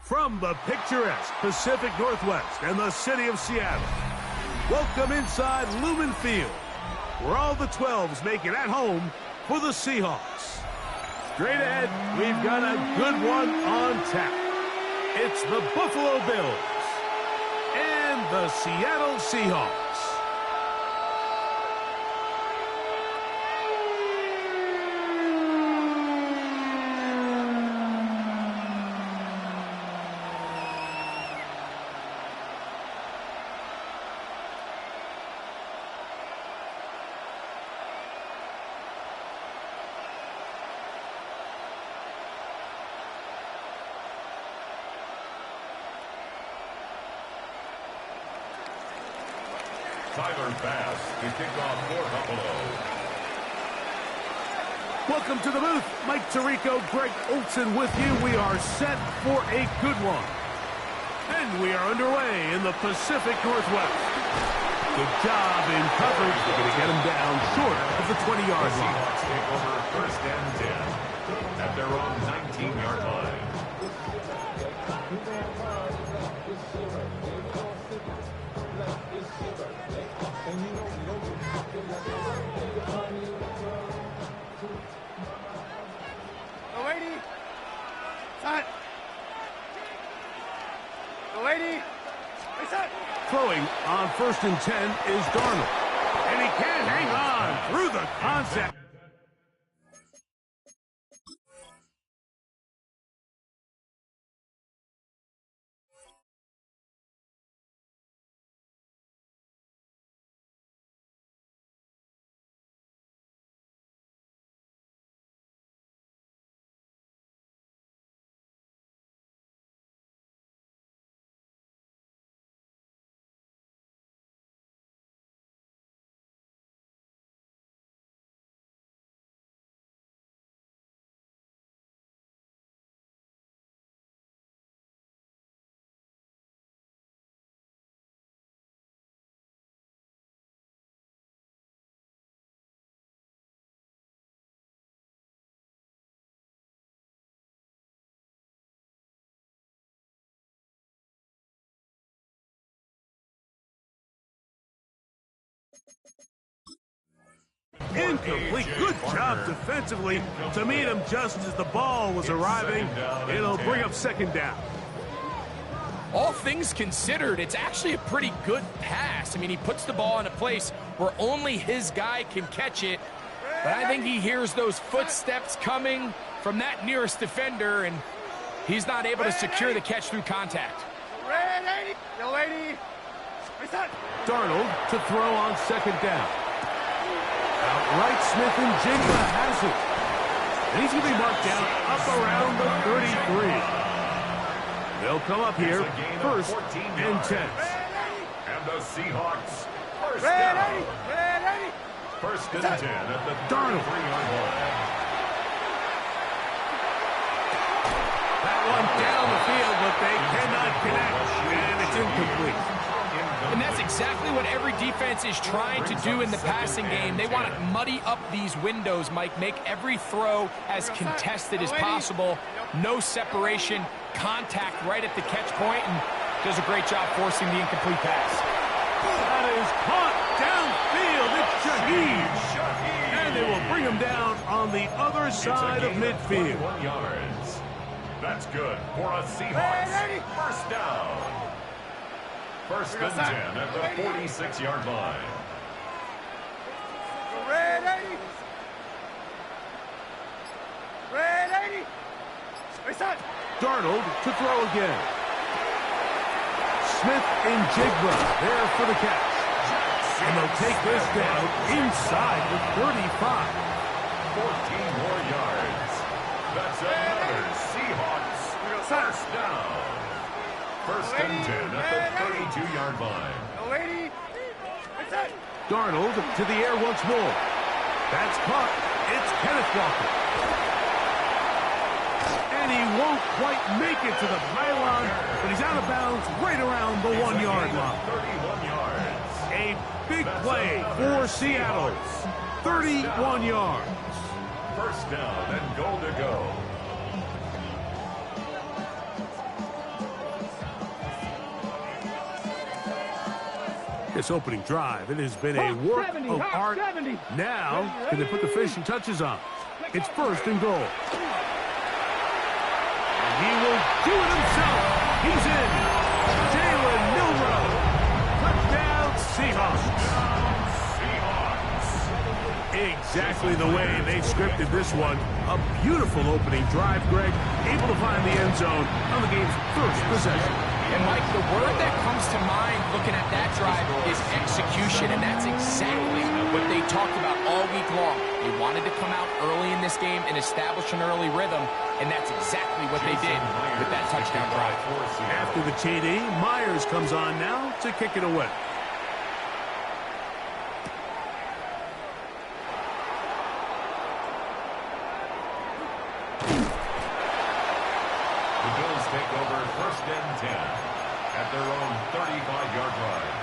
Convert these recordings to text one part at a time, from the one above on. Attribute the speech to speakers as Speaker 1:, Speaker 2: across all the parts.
Speaker 1: From the picturesque Pacific Northwest and the city of Seattle, welcome inside Lumen Field, where all the 12s make it at home for the Seahawks. Straight ahead, we've got a good one on tap. It's the Buffalo Bills and the Seattle Seahawks.
Speaker 2: Tyler Bass to kick off for Buffalo.
Speaker 1: Welcome to the booth. Mike Tirico, Greg Olson with you. We are set for a good one. And we are underway in the Pacific Northwest. Good job in coverage. They're going to get him down short of the 20-yard line.
Speaker 2: Seahawks take over first and 10 at their own 19-yard line.
Speaker 1: Throwing on first and 10 is Darnold. And he can't hang on through the contact. Incomplete. Good job defensively to meet him just as the ball was arriving. It'll bring up second down.
Speaker 3: All things considered, it's actually a pretty good pass. I mean, he puts the ball in a place where only his guy can catch it. But I think he hears those footsteps coming from that nearest defender, and he's not able to secure the catch through contact.
Speaker 1: Darnold to throw on second down. Outright Smith and Jigba has it. And he's going to be marked down up around the 33. They'll come up here first and 10.
Speaker 2: And the Seahawks first down. First and 10 at the 33-yard line.
Speaker 1: That one down the field, but they cannot connect, and it's incomplete.
Speaker 3: And that's exactly what every defense is trying to do in the passing game. They want to muddy up these windows, Mike, make every throw as contested as possible. No separation, contact right at the catch point, and does a great job forcing the incomplete pass.
Speaker 1: That is caught downfield. It's Shaheed. And they will bring him down on the other side of midfield.
Speaker 2: 21 yards. That's good for a Seahawks first down. First and 10 at the 46-yard line.
Speaker 1: Darnold to throw again. Smith and Jigba there for the catch. And they'll take this down inside the 35.
Speaker 2: 14 more yards. That's another Seahawks first down. First and 10 at the 32-yard line.
Speaker 1: Darnold to the air once more. That's caught. It's Kenneth Walker. And he won't quite make it to the pylon, but he's out of bounds right around the 1-yard line.
Speaker 2: 31 yards.
Speaker 1: A big play for Seattle. 31 yards.
Speaker 2: First down and goal to go.
Speaker 1: This opening drive, it has been a work of art. Now, can they put the finishing touches on? It's first and goal. And he will do it himself. He's in. Jalen Milroe. Touchdown, Seahawks. Exactly the way they scripted this one. A beautiful opening drive, Greg. Able to find the end zone on the game's first possession.
Speaker 3: And, Mike, the word that comes to mind looking at that drive is execution, and that's exactly what they talked about all week long. They wanted to come out early in this game and establish an early rhythm, and that's exactly what they did with that touchdown drive.
Speaker 1: After the TD, Myers comes on now to kick it away.
Speaker 2: The Bills take over first and 10 at their own 35-yard line.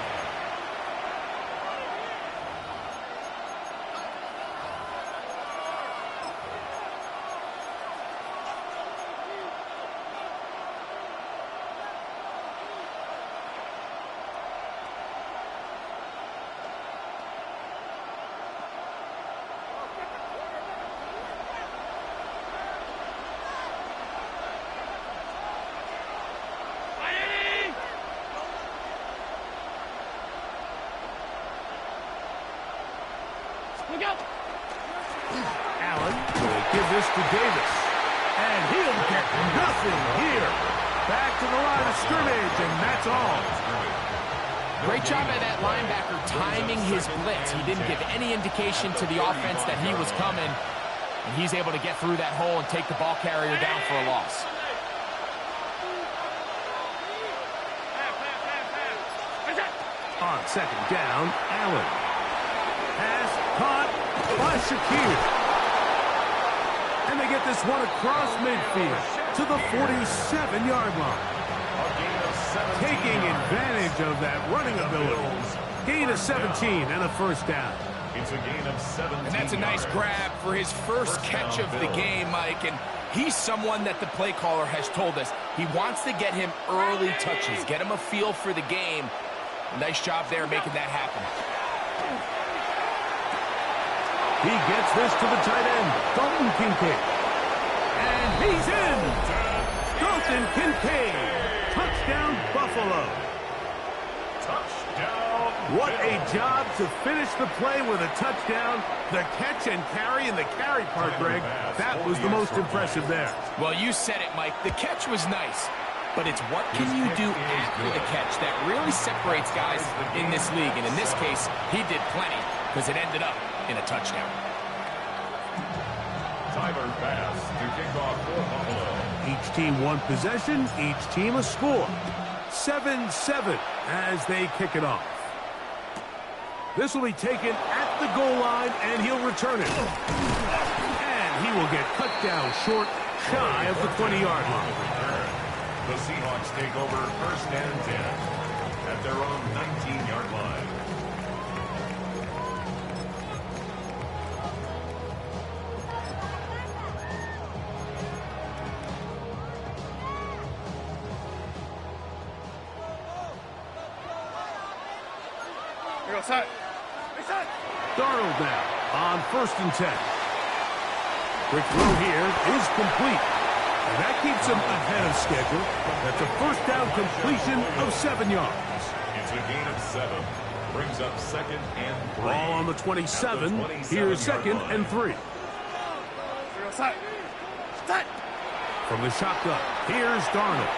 Speaker 1: Allen will give this to Davis. And he'll get nothing here. Back to the line of scrimmage, and that's all.
Speaker 3: Great job by that linebacker timing his blitz. He didn't give any indication to the offense that he was coming. And he's able to get through that hole and take the ball carrier down for a loss.
Speaker 1: On second down, Allen. Pass caught by Shakir. And they get this one across midfield to the 47-yard line. Taking advantage of that running ability. Gain of 17 and a first down.
Speaker 2: It's a gain of 17.
Speaker 3: And that's a nice grab for his first catch of the game, Mike. And he's someone that the play caller has told us he wants to get him early touches, get him a feel for the game. Nice job there making that happen.
Speaker 1: He gets this to the tight end, Dalton Kincaid. And he's in! Dalton Kincaid! Touchdown, Buffalo!
Speaker 2: Touchdown!
Speaker 1: What a job to finish the play with a touchdown. The catch and carry, and the carry part, Greg, that was the most impressive there.
Speaker 3: Well, you said it, Mike. The catch was nice. But it's what can you do after the catch that really separates guys in this league. And in this case, he did plenty because it ended up in a touchdown.
Speaker 2: Tyler pass to kick off for Buffalo.
Speaker 1: Each team one possession, each team a score. 7-7 as they kick it off. This will be taken at the goal line, and he'll return it. And he will get cut down short, shy of the 20-yard line.
Speaker 2: The Seahawks take over first and 10 at their own 19-yard line.
Speaker 1: Darnold now on first and 10. Quick throw here is complete. And that keeps him ahead of schedule. That's a first down completion of 7 yards.
Speaker 2: It's a gain of 7. Brings up second and 3.
Speaker 1: Ball on the 27. Here's second and 3. From the shotgun, here's Darnold.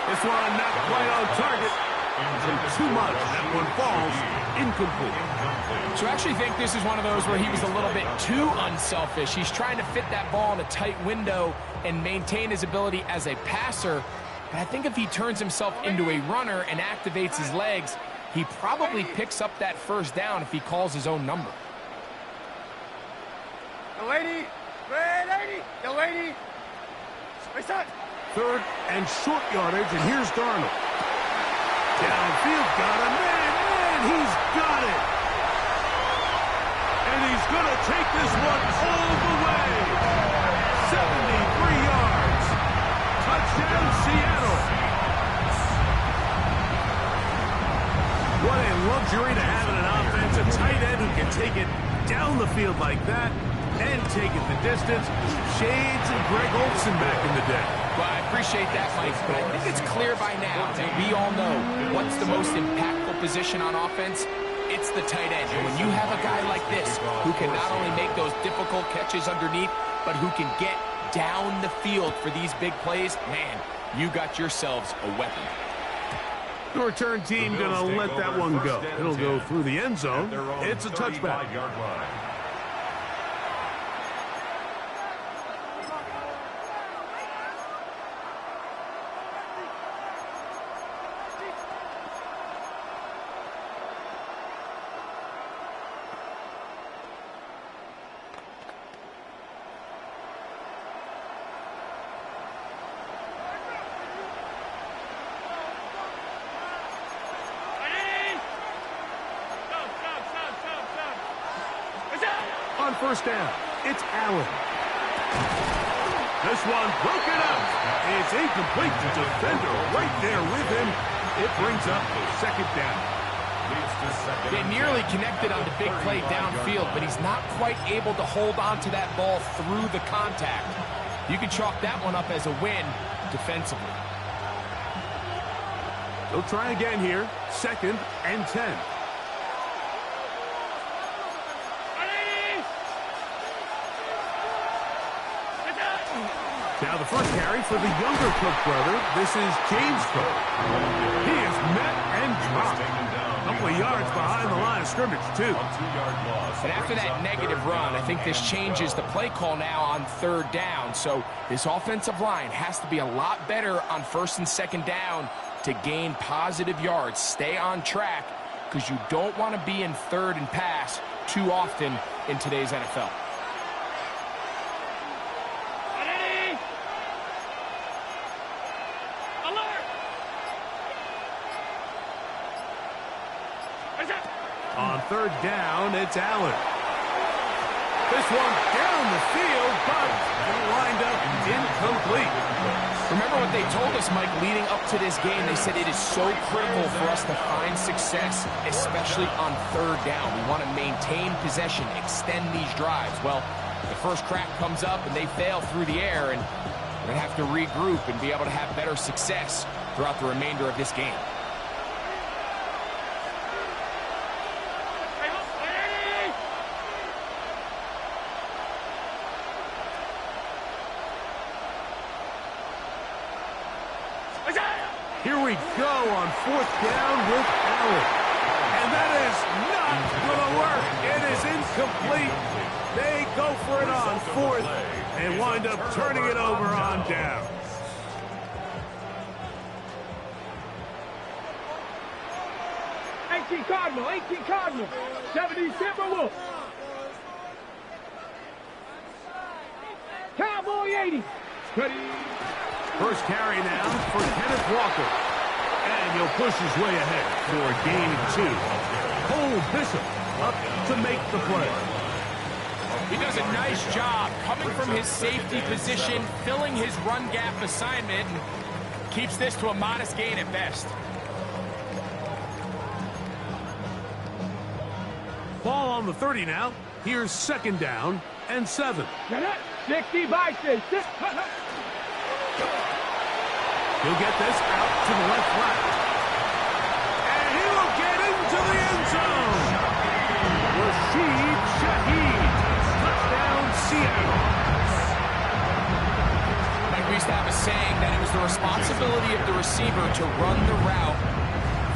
Speaker 1: This one not quite on target. Too much. That one falls incomplete.
Speaker 3: So I actually think this is one of those where he was a little bit too unselfish. He's trying to fit that ball in a tight window and maintain his ability as a passer. But I think if he turns himself into a runner and activates his legs, he probably picks up that first down if he calls his own number.
Speaker 1: Third and short yardage, and here's Darnold. Downfield, got him, and he's got it. And he's going to take this one all the way. 73 yards. Touchdown, Seattle. luxury to having an offensive tight end who can take it down the field like that and take it the distance. Shades of Greg Olsen back in the day.
Speaker 3: Well, I appreciate that, Mike, but I think it's clear by now that we all know what's the most impactful position on offense. It's the tight end. And when you have a guy like this who can not only make those difficult catches underneath, but who can get down the field for these big plays, man, you got yourselves a weapon.
Speaker 1: The return team going to let that one go. It'll go through the end zone. It's a touchback. On first down, it's Allen. This one broken up. It's incomplete to defender right there with him. It brings up second down.
Speaker 3: They nearly connected on the big play downfield, but he's not quite able to hold on to that ball through the contact. You can chalk that one up as a win defensively.
Speaker 1: They'll try again here. 2nd and 10. Now the first carry for the younger Cook brother. This is James Cook. He is met and dropped. A couple of yards behind the line of scrimmage, too.
Speaker 3: And after that negative run, I think this changes the play call now on 3rd down. So this offensive line has to be a lot better on 1st and 2nd down to gain positive yards. Stay on track because you don't want to be in 3rd and pass too often in today's NFL.
Speaker 1: On 3rd down, it's Allen. This one down the field, but lined up incomplete.
Speaker 3: Remember what they told us, Mike, leading up to this game? They said it is so critical for us to find success, especially on 3rd down. We want to maintain possession, extend these drives. Well, the first crack comes up and they fail through the air, and we're going to have to regroup and be able to have better success throughout the remainder of this game.
Speaker 1: Here we go on 4th down with Allen. And that is not going to work. It is incomplete. They go for it on 4th and wind up turning it over on down.
Speaker 4: Cardinal, 18 Cardinal, 70 Timberwolves. Cowboy 80.
Speaker 1: First carry now for Kenneth Walker. And he'll push his way ahead for a gain of 2. Cole Bishop up to make the play.
Speaker 3: He does a nice job coming from his safety position, filling his run gap assignment, and keeps this to a modest gain at best.
Speaker 1: Ball on the 30 now. Here's 2nd down and 7.
Speaker 4: 60 Bison.
Speaker 1: He'll get this out to the left flat. And he'll get into the end zone. Rashid Shaheed. Touchdown, Seattle.
Speaker 3: Like we used to have a saying that it was the responsibility of the receiver to run the route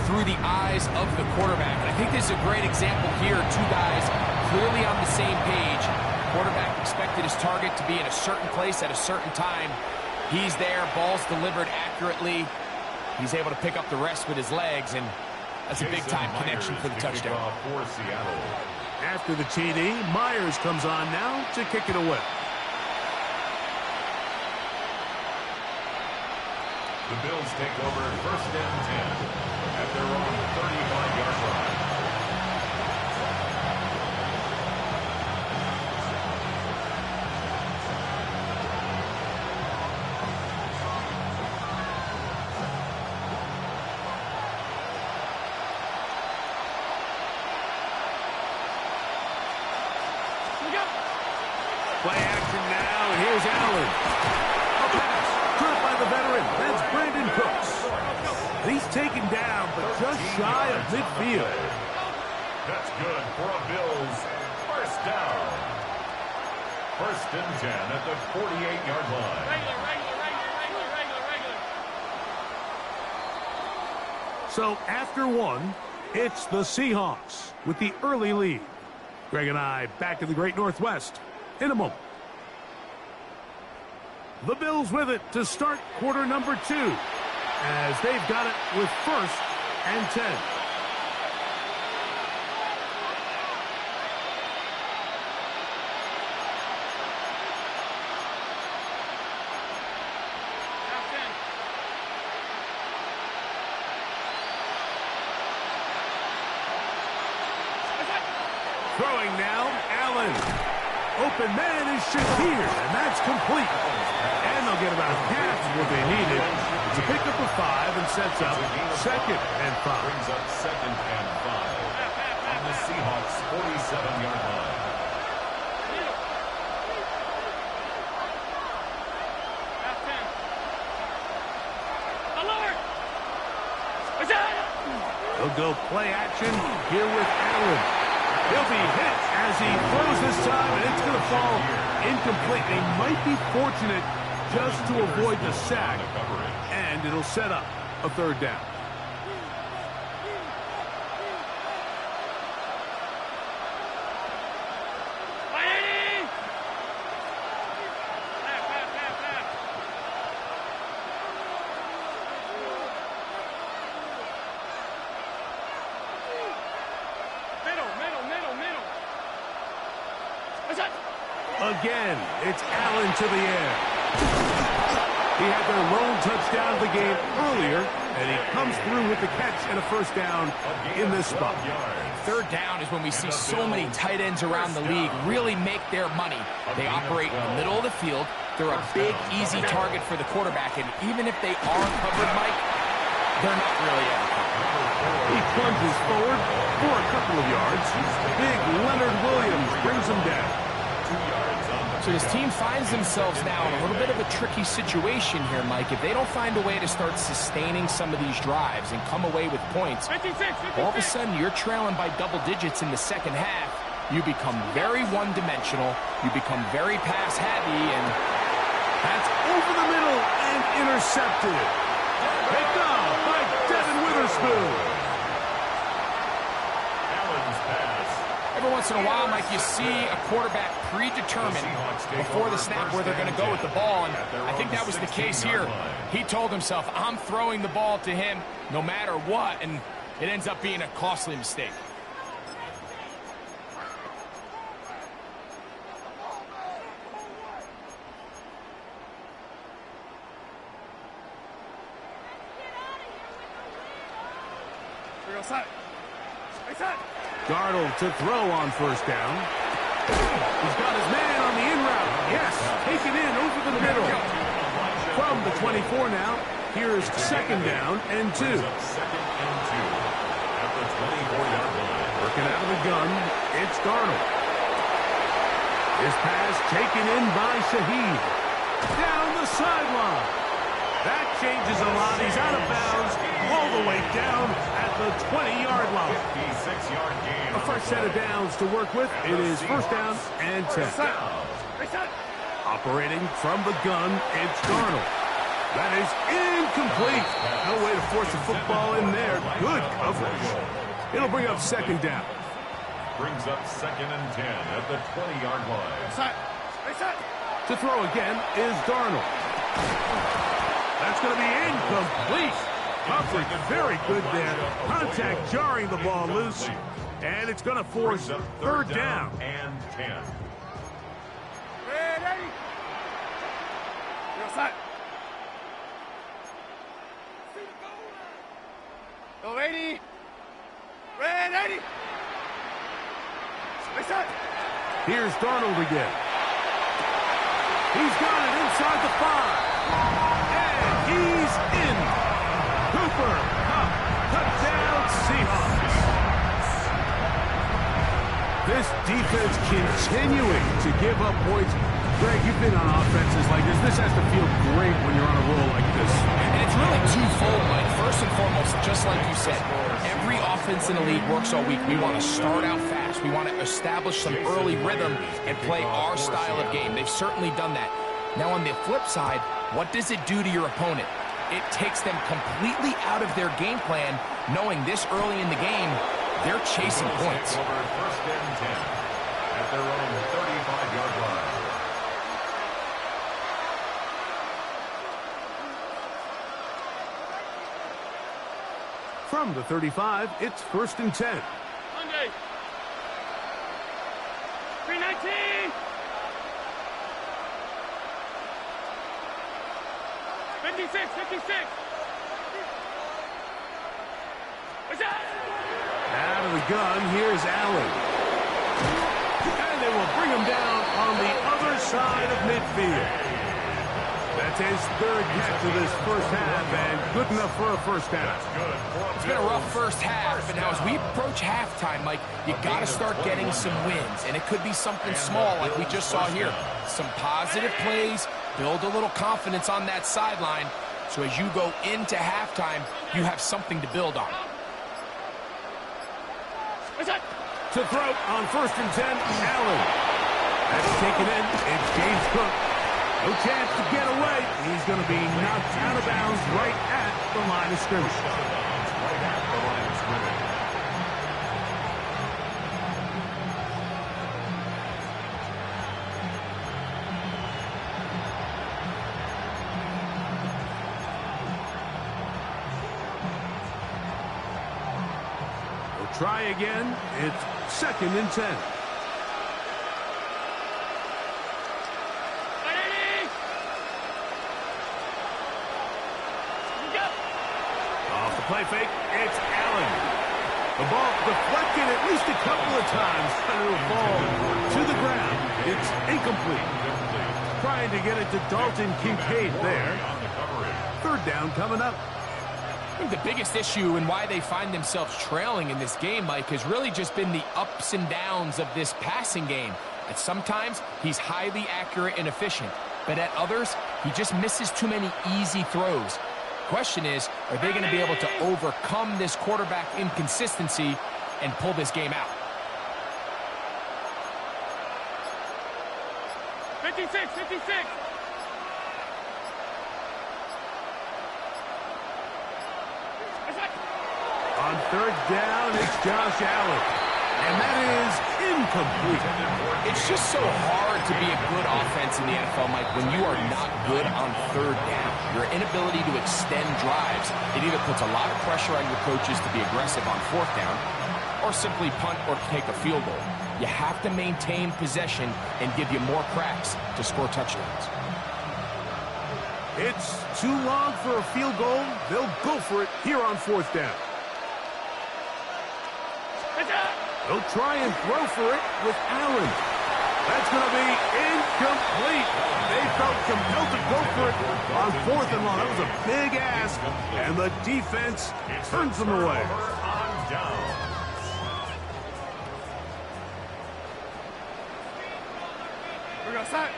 Speaker 3: through the eyes of the quarterback. And I think this is a great example here. 2 guys clearly on the same page. Quarterback expected his target to be in a certain place at a certain time. He's there, ball's delivered accurately. He's able to pick up the rest with his legs, and that's a big-time connection for the touchdown.
Speaker 1: After the TD, Myers comes on now to kick it away.
Speaker 2: The Bills take over 1st and 10 at their own 35-yard line.
Speaker 1: Play action now, and here's Allen. A pass, caught by the veteran. That's Brandon Cooks. And he's taken down, but just shy of midfield.
Speaker 2: That's good for a Bills first down. First and 10 at the 48-yard line.
Speaker 4: Regular.
Speaker 1: So after one, it's the Seahawks with the early lead. Greg and I back in the Great Northwest in a moment. The Bills with it to start quarter number 2 as they've got it with first and 10. Throwing now, Allen. Open man is Shakir, and that's complete. And they'll get about half of what they needed. It's a pickup of 5 and sets up second and 5.
Speaker 2: Brings up second and 5 on the Seahawks 47-yard line.
Speaker 1: They'll go play action here with Allen. He'll be hit as he throws this time, and it's going to fall incomplete. They might be fortunate just to avoid the sack, and it'll set up a third down. Again, it's Allen to the air. He had their lone touchdown of the game earlier, and he comes through with the catch and a first down in this spot.
Speaker 3: Third down is when we see so many tight ends around the league really make their money. They operate in the middle of the field. They're a big, easy target for the quarterback, and even if they are covered, Mike, they're not really ever covered.
Speaker 1: He plunges forward for a couple of yards. Big Leonard Williams brings him down.
Speaker 3: So this team finds themselves now in a little bit of a tricky situation here, Mike. If they don't find a way to start sustaining some of these drives and come away with points, all of a sudden you're trailing by double digits in the second half. You become very one-dimensional. You become very pass-heavy, and
Speaker 1: that's over the middle and intercepted. Picked off by Devin Witherspoon.
Speaker 3: Every once in a while, Mike, you see a quarterback predetermined before the snap where they're going to go with the ball, and I think that was the case here. He told himself, I'm throwing the ball to him no matter what, and it ends up being a costly mistake.
Speaker 1: Darnold to throw on first down. He's got his man on the in route. Yes, taken in over the middle. From the 24 now, here's second down and 2.
Speaker 2: Second and 2 at the 24-yard line.
Speaker 1: Working out of the gun, it's Darnold. His pass taken in by Shaheed. Down the sideline. That changes a lot. He's out of bounds all the way down at the 20-yard line.
Speaker 2: 56-yard gain.
Speaker 1: A fresh set of downs to work with. It is first down and 10. Operating from the gun, it's Darnold. That is incomplete. No way to force the football in there. Good coverage. It'll bring up second down.
Speaker 2: Brings up second and 10 at the 20-yard line.
Speaker 1: To throw again is Darnold. That's going to be incomplete. Coverage very good there. Contact jarring the ball loose. And it's going to force third down.
Speaker 2: And 10.
Speaker 4: Ready? Go, lady. Ready?
Speaker 1: Here's Darnold again. He's got it inside the 5. And he's in. Cooper Kupp, touchdown Seahawks. This defense continuing to give up points. Greg, you've been on offenses like this. This has to feel great when you're on a roll like this.
Speaker 3: And it's really twofold, Mike. First and foremost, just like you said, every offense in the league works all week. We want to start out fast. We want to establish some early rhythm and play our style of game. They've certainly done that. Now, on the flip side, what does it do to your opponent? It takes them completely out of their game plan, knowing this early in the game, they're chasing points.
Speaker 2: First and 10 at their own 35-yard line.
Speaker 1: From the 35, it's first and 10.
Speaker 4: Monday. 319. 56, 56. What's that?
Speaker 1: Out of the gun, here's Allen. And they will bring him down on the other side of midfield. That's his third catch of this first half, and good enough for a first down.
Speaker 3: It's been a rough first half, and now as we approach halftime, Mike, you got to start getting some wins, and it could be something small like we just saw here. Some positive plays, build a little confidence on that sideline, so as you go into halftime, you have something to build on.
Speaker 1: To throw on first and 10, Allen. That's taken in. It's James Cook. No chance to get away. He's going to be knocked out of bounds right at the line of scrimmage.
Speaker 2: Right at the line of scrimmage.
Speaker 1: They'll try again. It's second and 10. Play fake, it's Allen. The ball deflected at least a couple of times, and it'll fall to the ground. It's incomplete. Trying to get it to Dalton Kincaid there. Third down coming up.
Speaker 3: I think the biggest issue and why they find themselves trailing in this game, Mike, has really just been the ups and downs of this passing game. At sometimes, he's highly accurate and efficient, but at others, he just misses too many easy throws. Question is, are they going to be able to overcome this quarterback inconsistency and pull this game out?
Speaker 4: 56, 56.
Speaker 1: On third down, it's Josh Allen. And that is incomplete.
Speaker 3: It's just so hard to be a good offense in the NFL, Mike, when you are not good on third down. Your inability to extend drives, it either puts a lot of pressure on your coaches to be aggressive on fourth down or simply punt or take a field goal. You have to maintain possession and give you more cracks to score touchdowns.
Speaker 1: It's too long for a field goal. They'll go for it here on fourth down. They'll try and throw for it with Allen. That's going to be incomplete. They felt compelled to go for it on fourth and long. That was a big ask, and the defense turns them away.
Speaker 4: We're going to start.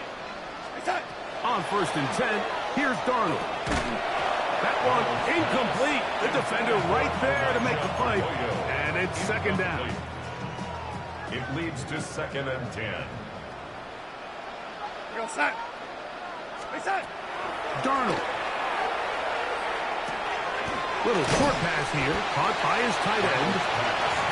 Speaker 1: On first and 10, here's Darnold. That one incomplete. The defender right there to make the play, and it's second down.
Speaker 2: It leads to second and 10.
Speaker 4: We're going to start.
Speaker 1: Darnold. Little short pass here, caught by his tight end.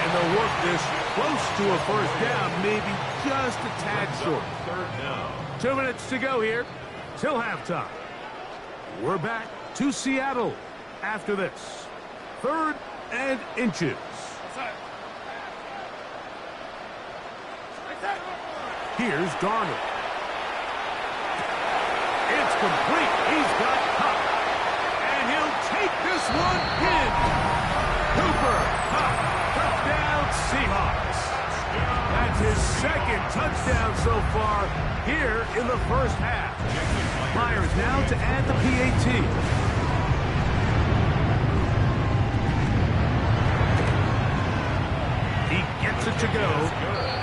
Speaker 1: And they'll work this close to a first down, maybe just a tad short.
Speaker 2: Third down.
Speaker 1: 2 minutes to go here till halftime. We're back to Seattle after this. Third and inches. Here's Darnold. It's complete. He's got Cup. And he'll take this one in. Cooper Cup. Touchdown Seahawks. That's his second touchdown so far here in the first half. Myers now to add the PAT. He gets it to go.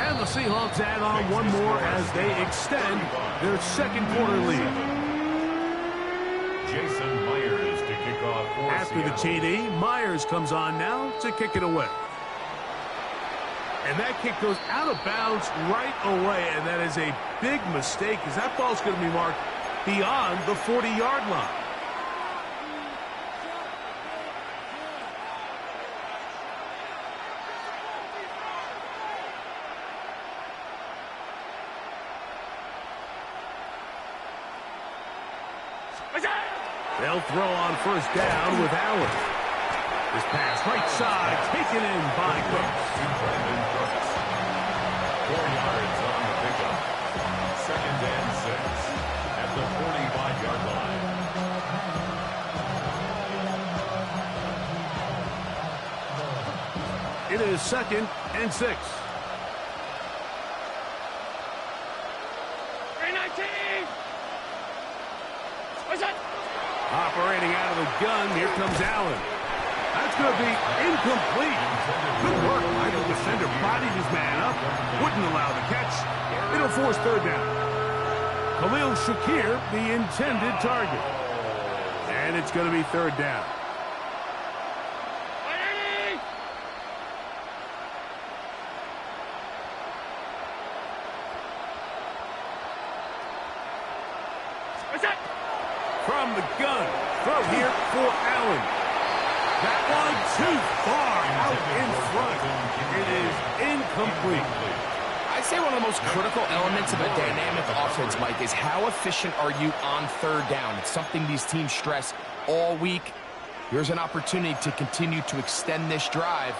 Speaker 1: And the Seahawks add on one more as they extend their second quarter lead.
Speaker 2: Jason Myers to kick off for
Speaker 1: After the
Speaker 2: Seattle.
Speaker 1: TD, Myers comes on now to kick it away. And that kick goes out of bounds right away, and that is a big mistake because that ball's going to be marked beyond the 40-yard line. They'll throw on first down with Allen. This pass right side taken in by Cooks.
Speaker 2: 4 yards on the pickup. 2nd and 6 at the 45-yard line.
Speaker 1: It is 2nd and 6.
Speaker 4: 319. What's that?
Speaker 1: Operating out of the gun, here comes Allen. That's going to be incomplete. Good work by the defender. Bodied his man up. Wouldn't allow the catch. It'll force third down. Khalil Shakir, the intended target. And it's going to be third down.
Speaker 4: 180. What's that?
Speaker 1: From the gun. Throw here for Allen. That one too far out in front. It is incomplete.
Speaker 3: I'd say one of the most critical elements of a dynamic offense, Mike, is how efficient are you on third down. It's something these teams stress all week. Here's an opportunity to continue to extend this drive.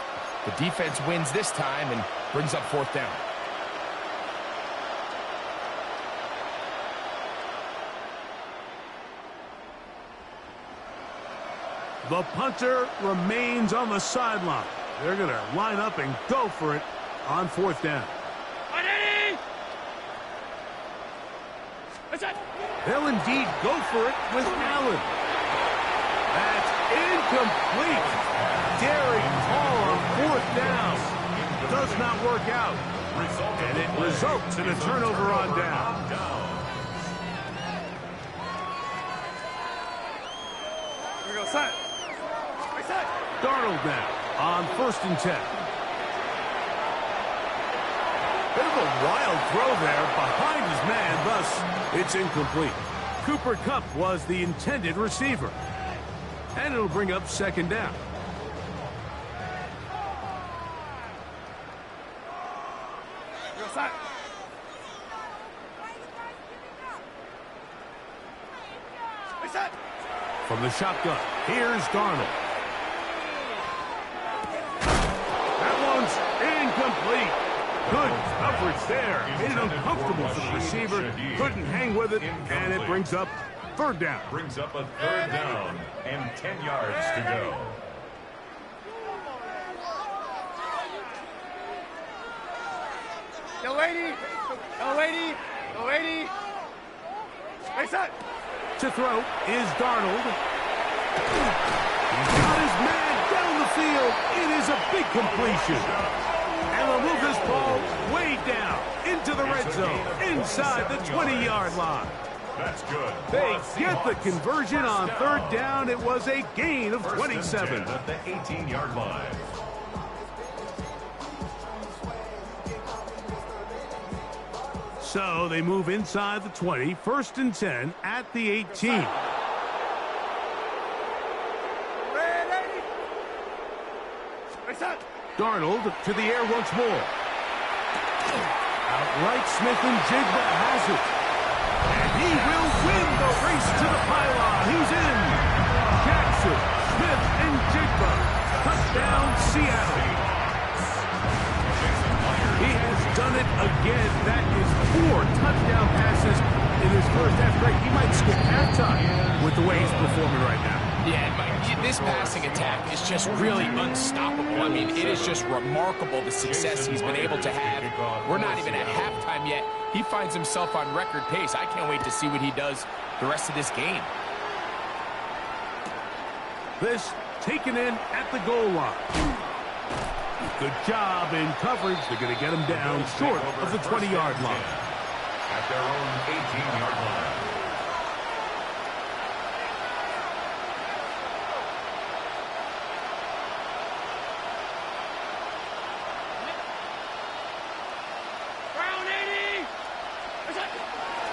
Speaker 3: The defense wins this time and brings up fourth down.
Speaker 1: The punter remains on the sideline. They're going to line up and go for it on fourth down.
Speaker 4: 180. What's that?
Speaker 1: They'll indeed go for it with Allen. That's incomplete. Daring call on fourth down. Does not work out. And it results in a turnover on down.
Speaker 4: Here we go, set. Set.
Speaker 1: Darnold now on 1st and 10. Bit of a wild throw there behind his man, thus it's incomplete. Cooper Kupp was the intended receiver. And it'll bring up 2nd down.
Speaker 4: Here we go, set. Set.
Speaker 1: From the shotgun, here's Darnold. Incomplete. Good coverage there. Made it uncomfortable for the receiver. Couldn't hang with it, and it brings up third down.
Speaker 2: Brings up a third down and 10 yards to go.
Speaker 4: Yo, lady. Yo, lady. Yo, lady. Hey, set.
Speaker 1: To throw is Darnold. He's got his man down the field. It is a big completion. And they'll move this ball way down into the red zone, inside the 20-yard line.
Speaker 2: That's good.
Speaker 1: They get the conversion on third down. It was a gain of 27.
Speaker 2: At the 18-yard line.
Speaker 1: So they move inside the 20, 1st and 10 at the 18. Darnold to the air once more. Outright, Smith and Jigba has it. And he will win the race to the pylon. He's in. Jackson, Smith, and Jigba. Touchdown, Seattle. He has done it again. That is 4 touchdown passes in his first half. Great. He might skip halftime with the way he's performing right now.
Speaker 3: Yeah, Mike, this passing attack is just really unstoppable. I mean, it is just remarkable the success he's been able to have. We're not even at halftime yet. He finds himself on record pace. I can't wait to see what he does the rest of this game.
Speaker 1: This taken in at the goal line. Good job in coverage. They're going to get him down short of the 20-yard line.
Speaker 2: At their own 18-yard line.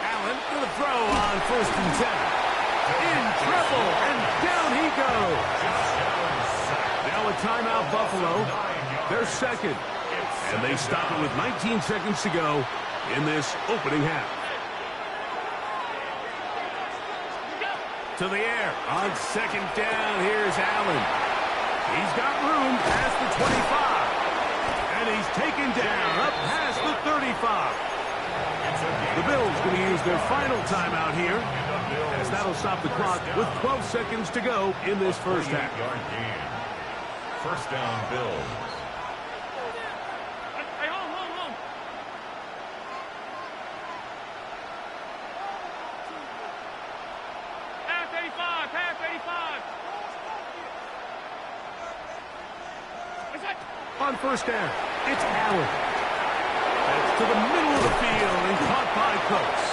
Speaker 1: Allen to the throw on 1st and 10. In trouble, and down he goes. Now a timeout, Buffalo. They're second. And they stop it with 19 seconds to go in this opening half. To the air. On 2nd down, here's Allen. He's got room past the 25. And he's taken down up past the 35. The Bills going to use their final timeout here, as that'll stop the clock with 12 seconds to go in this first half.
Speaker 2: 1st down, Bills.
Speaker 4: Hey, hold. Pass 35.
Speaker 1: On 1st down, it's Allen. That's to the middle of the field and caught by Cooks.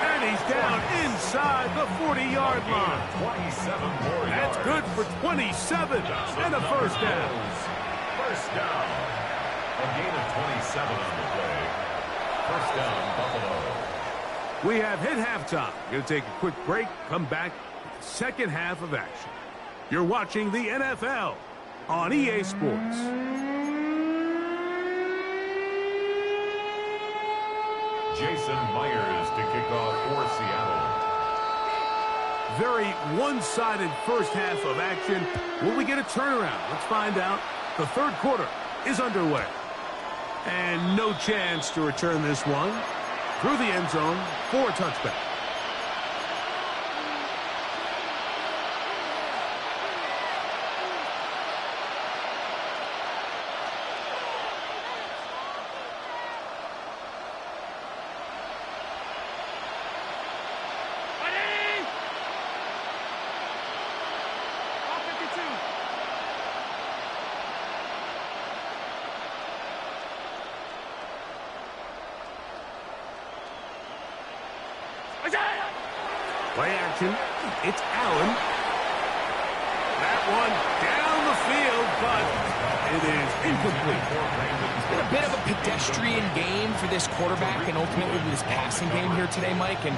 Speaker 1: And he's down inside the 40-yard line.
Speaker 2: 27 more yards.
Speaker 1: That's good for 27 and a 1st down.
Speaker 2: 1st down. A gain of 27 on the play. 1st down, Buffalo.
Speaker 1: We have hit halftime. Going to take a quick break, come back with the second half of action. You're watching the NFL on EA Sports.
Speaker 2: Jason Myers to kick off for Seattle.
Speaker 1: Very one-sided first half of action. Will we get a turnaround? Let's find out. The 3rd quarter is underway. And no chance to return this one. Through the end zone for a touchback. Play action. It's Allen. That one down the field, but it is incomplete.
Speaker 3: It's been a bit of a pedestrian game for this quarterback and ultimately this passing game here today, Mike. And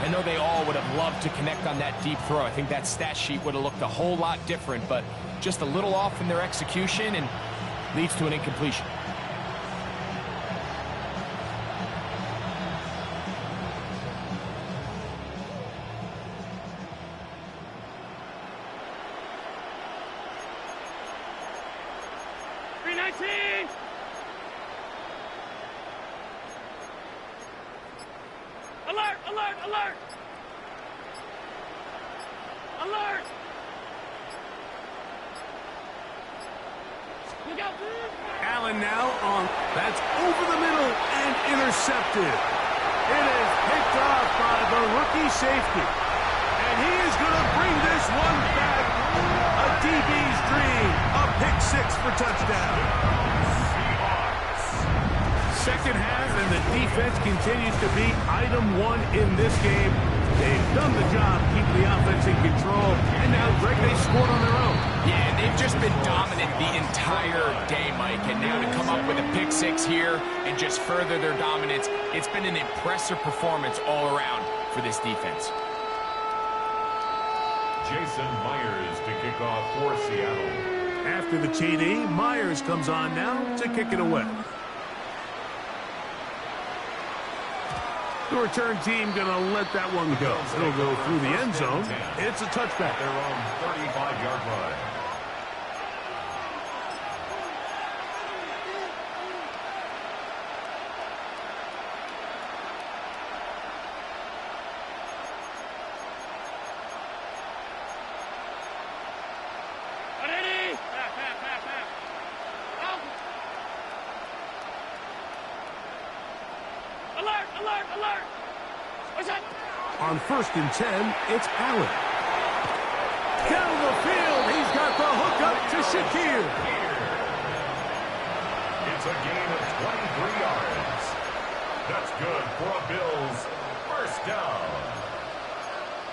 Speaker 3: I know they all would have loved to connect on that deep throw. I think that stat sheet would have looked a whole lot different, but just a little off in their execution and leads to an incompletion.
Speaker 4: Alert!
Speaker 1: Allen now on. That's over the middle and intercepted. It is picked off by the rookie safety. And he is going to bring this one back. A DB's dream. A pick 6 for touchdown. Second half, and the defense continues to be item 1 in this game. They've done the job keeping the offense in control, and now, Greg, they scored on their own.
Speaker 3: Yeah, they've just been dominant the entire day, Mike, and now to come up with a pick 6 here and just further their dominance, it's been an impressive performance all around for this defense.
Speaker 2: Jason Myers to kick off for Seattle.
Speaker 1: After the TD, Myers comes on now to kick it away. The return team going to let that one go. It'll go through the end zone. It's a touchback.
Speaker 2: Their own 35-yard line.
Speaker 1: On 1st and 10, it's Allen. Down the field, he's got the hook up to Shakir.
Speaker 2: That's a gain of 23 yards. That's good for a Bills first down.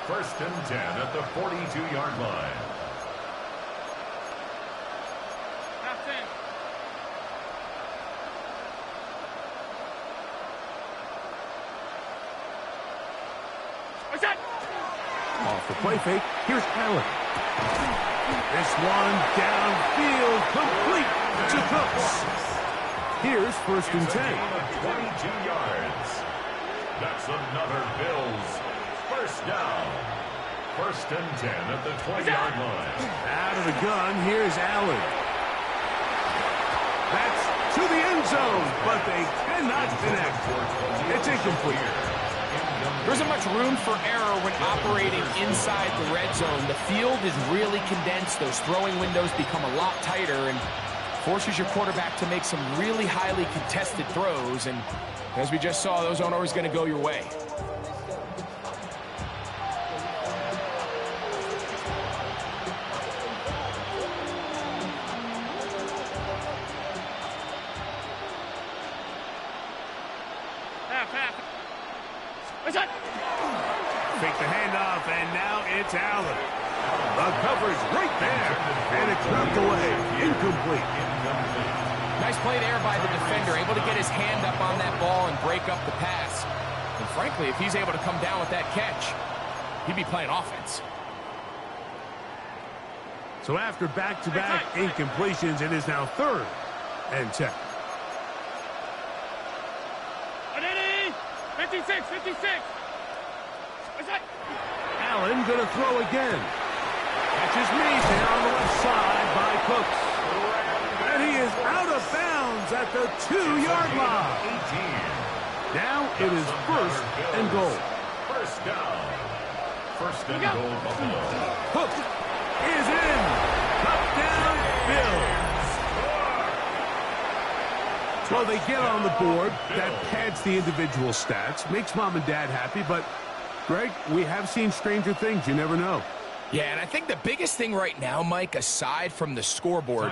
Speaker 2: 1st and 10 at the 42-yard line.
Speaker 4: Half 10. What's that?
Speaker 1: Off the play fake, here's Allen. This one downfield, complete to Cooks. Here's 1st and 10.
Speaker 2: 22 yards. That's another Bills first down. 1st and 10 at the 20-yard line.
Speaker 1: Out of the gun, here's Allen. That's to the end zone, but they cannot connect. It's incomplete.
Speaker 3: There isn't much room for error when operating inside the red zone. The field is really condensed. Those throwing windows become a lot tighter and forces your quarterback to make some really highly contested throws. And as we just saw, those aren't always going to go your way.
Speaker 4: Half. What's that?
Speaker 1: Fake the handoff, and now it's Allen. The coverage right there, and it's knocked away. Incomplete.
Speaker 3: Nice play there by the defender, able to get his hand up on that ball and break up the pass. And frankly, if he's able to come down with that catch, he'd be playing offense.
Speaker 1: So after back-to-back incompletions, it is now 3rd and 10.
Speaker 4: 56. What's that?
Speaker 1: Allen going to throw again. Catches made there on the left side by Cooks. And he is out of bounds at the 2-yard line.
Speaker 2: 18.
Speaker 1: Now it is 1st and goal.
Speaker 2: First down. 1st and goal, Buffalo.
Speaker 1: Cook is in. Touchdown, Bills. Well, they get on the board. That pads the individual stats, makes mom and dad happy, but, Greg, we have seen stranger things. You never know.
Speaker 3: Yeah, and I think the biggest thing right now, Mike, aside from the scoreboard,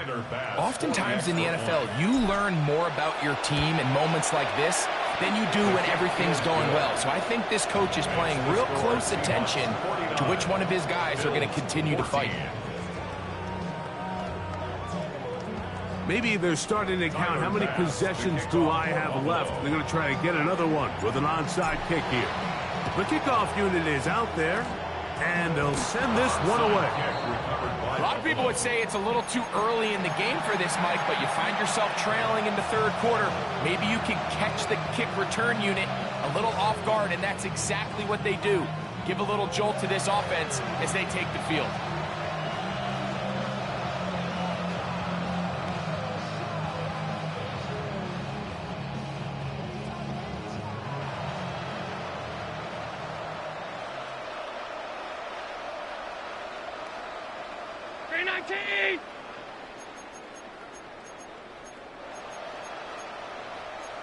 Speaker 3: oftentimes in the NFL, you learn more about your team in moments like this than you do when everything's going well. So I think this coach is paying real close attention to which one of his guys are going to continue to fight.
Speaker 1: Maybe they're starting to count how many possessions do I have left. They're going to try to get another one with an onside kick here. The kickoff unit is out there, and they'll send this one away.
Speaker 3: A lot of people would say it's a little too early in the game for this, Mike, but you find yourself trailing in the 3rd quarter. Maybe you can catch the kick return unit a little off guard, and that's exactly what they do. Give a little jolt to this offense as they take the field.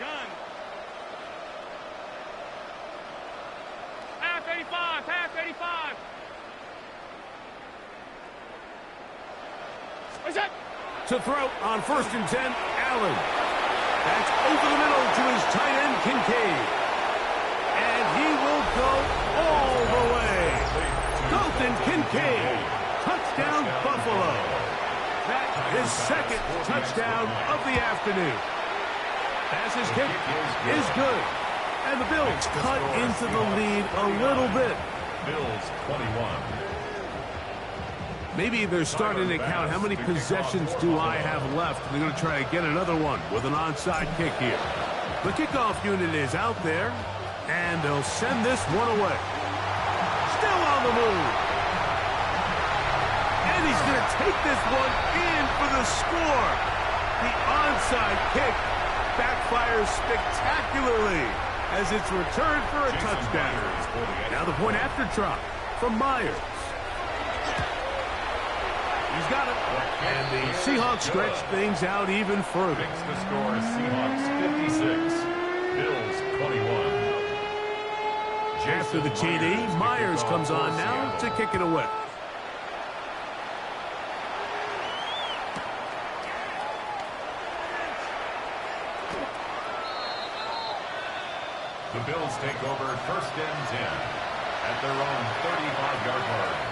Speaker 4: Gun. Half 85. What's that?
Speaker 1: To throw on 1st and 10, Allen. That's over the middle to his tight end, Kincaid. And he will go all the way. Dalton Kincaid. Touchdown, Buffalo. That is 2nd touchdown of the afternoon. As his kick is good. And the Bills cut into the lead a little bit.
Speaker 2: Bills 21.
Speaker 1: Maybe they're starting to count how many possessions do I have left. They're going to try to get another one with an onside kick here. The kickoff unit is out there, and they'll send this one away. Still on the move. And he's going to take this one in for the score. The onside kick backfires spectacularly as it's returned for a touchdown. Now the point after try from Myers. He's got it. And the Seahawks stretch things out even further.
Speaker 2: Makes the score Seahawks 56, Bills 21.
Speaker 1: After the TD, Myers comes on now to kick it away.
Speaker 2: The Bills take over 1st and 10 at their own 35-yard line.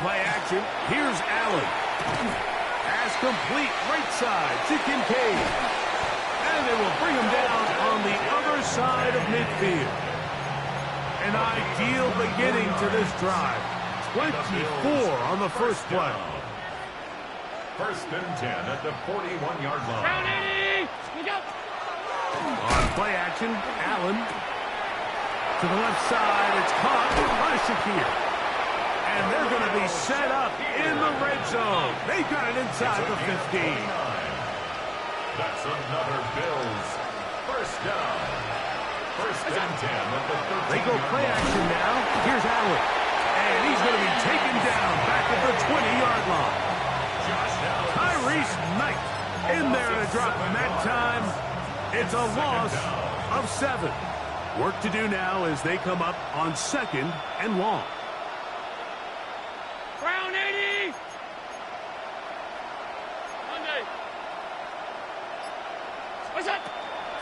Speaker 1: Play action. Here's Allen. Pass complete right side to Kincaid. And they will bring him down on the other side of midfield. An ideal beginning to this drive. 24 on the first play.
Speaker 2: 1st and 10 at the 41-yard line.
Speaker 1: On play action, Allen. To the left side, it's caught by Shakir. And they're going to be set up in the red zone. They got it inside the 15.
Speaker 2: That's another Bills 1st down. 1st and 10 at the 13.
Speaker 1: They go play action now. Here's Allen. And he's going to be taken down back at the 20-yard line. Tyrese Knight in there to drop him that time. It's a loss of 7. Work to do now as they come up on 2nd and long.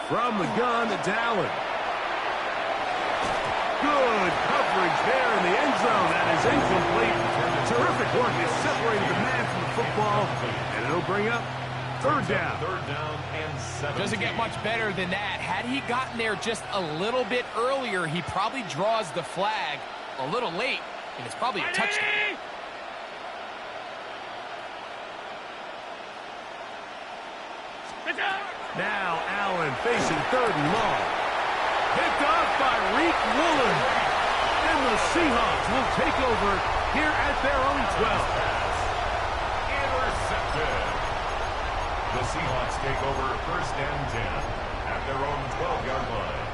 Speaker 1: From the gun, it's Allen. Good coverage there in the end zone. That is incomplete. Terrific work is separating the man from the football. And it'll bring up 3rd down.
Speaker 2: 3rd down and 7.
Speaker 3: Doesn't get much better than that. Had he gotten there just a little bit earlier, he probably draws the flag a little late, and it's probably a touchdown.
Speaker 1: Now Allen facing 3rd and long. Picked off by Reek Woolen. And the Seahawks will take over here at their own 12.
Speaker 2: Intercepted. The Seahawks take over 1st and 10 at their own 12-yard line.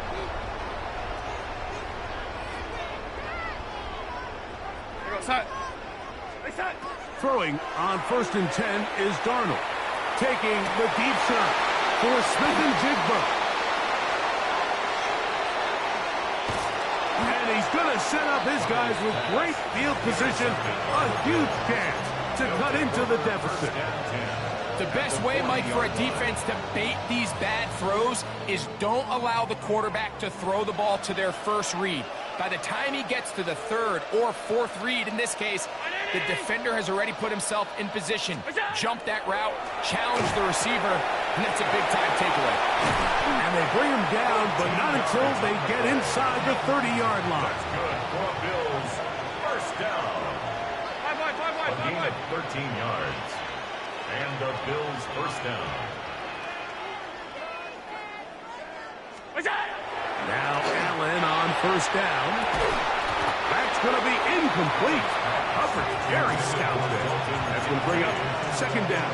Speaker 1: Throwing on 1st and 10 is Darnold. Taking the deep shot for Smith-Njigba. And he's going to set up his guys with great field position. A huge chance to cut into the deficit.
Speaker 3: The best way, Mike, for a defense to bait these bad throws is don't allow the quarterback to throw the ball to their first read. By the time he gets to the 3rd or 4th read, in this case, the defender has already put himself in position. Jump that route, challenge the receiver, and that's a big-time takeaway.
Speaker 1: And they bring him down, but not until they get inside the 30-yard line.
Speaker 2: That's good for Bills 1st down. A gain of 13 yards. And the Bills 1st down.
Speaker 1: Now Allen on 1st down. That's going to be incomplete. Coverage very stout there. That's going to bring up 2nd down.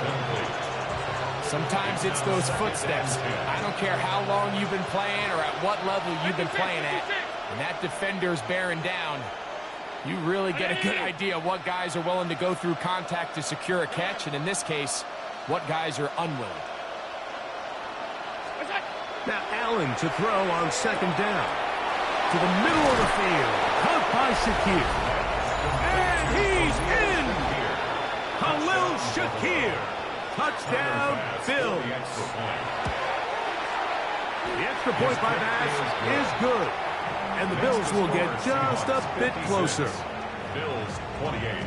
Speaker 3: Sometimes it's those footsteps. I don't care how long you've been playing or at what level you've been playing at. When that defender's bearing down, you really get a good idea of what guys are willing to go through contact to secure a catch, and in this case, what guys are unwilling.
Speaker 1: Now Allen to throw on 2nd down. To the middle of the field. Caught by Shakir. And he's in! Khalil Shakir. Touchdown, Bills. The extra point by Bass is good. And the Bills will get just a bit closer.
Speaker 2: Bills 28.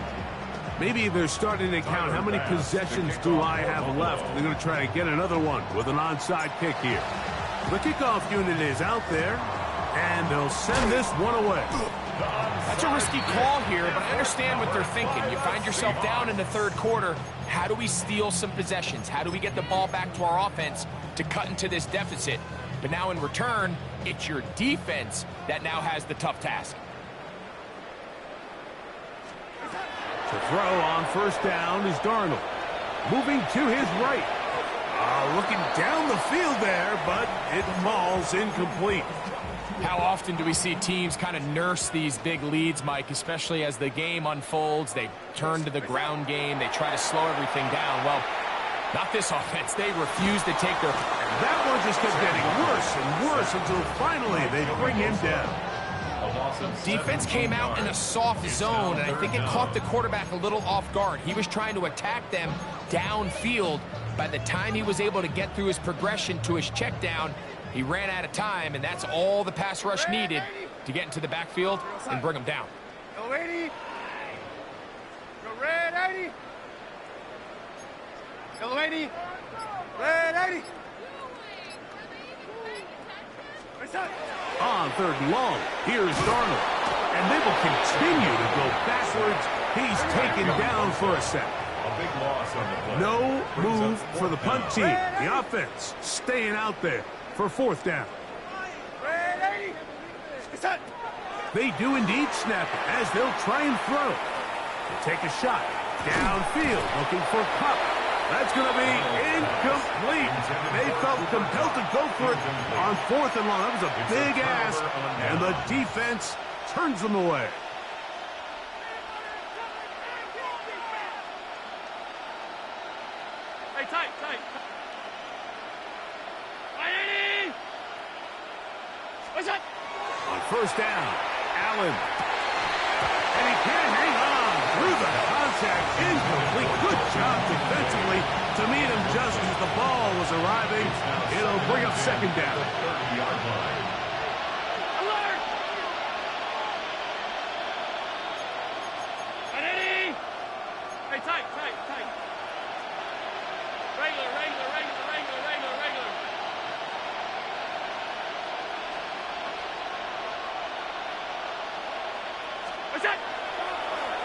Speaker 1: Maybe they're starting to count how many possessions do I have left. They're going to try to get another one with an onside kick here. The kickoff unit is out there, and they'll send this one away.
Speaker 3: That's a risky call here, but I understand what they're thinking. You find yourself down in the 3rd quarter. How do we steal some possessions? How do we get the ball back to our offense to cut into this deficit? But now in return, it's your defense that now has the tough task.
Speaker 1: To throw on 1st down is Darnold. Moving to his right. Looking down the field there, but it falls incomplete.
Speaker 3: How often do we see teams kind of nurse these big leads, Mike, especially as the game unfolds? They turn to the ground game. They try to slow everything down. Well, not this offense. They refuse to take their...
Speaker 1: That one just kept getting worse and worse until finally they bring him down.
Speaker 3: Defense came out in a soft zone, and I think it caught the quarterback a little off guard. He was trying to attack them downfield. By the time he was able to get through his progression to his check down, he ran out of time, and that's all the pass rush needed to get into the backfield and bring him down.
Speaker 4: Go 80. Go red 80. Go 80. Red 80.
Speaker 1: On third and long, here's Darnold. And they will continue to go backwards. He's taken down for a sack.
Speaker 2: A big loss on the play.
Speaker 1: No move for the punt team. The offense staying out there for fourth down. They do indeed snap it as they'll try and throw. They take a shot downfield looking for Cup. That's going to be incomplete. They felt compelled to go for it on fourth and long. That was a big ask, and the defense turns them away.
Speaker 4: Hey, tight. What's that?
Speaker 1: On first down, Allen. And he can't hang on through the contact. Incomplete. Good job defensively to meet him just as the ball was arriving. It'll bring up second down.
Speaker 2: 30-yard line.
Speaker 4: Alert! Hey, tight. Regular. What's that?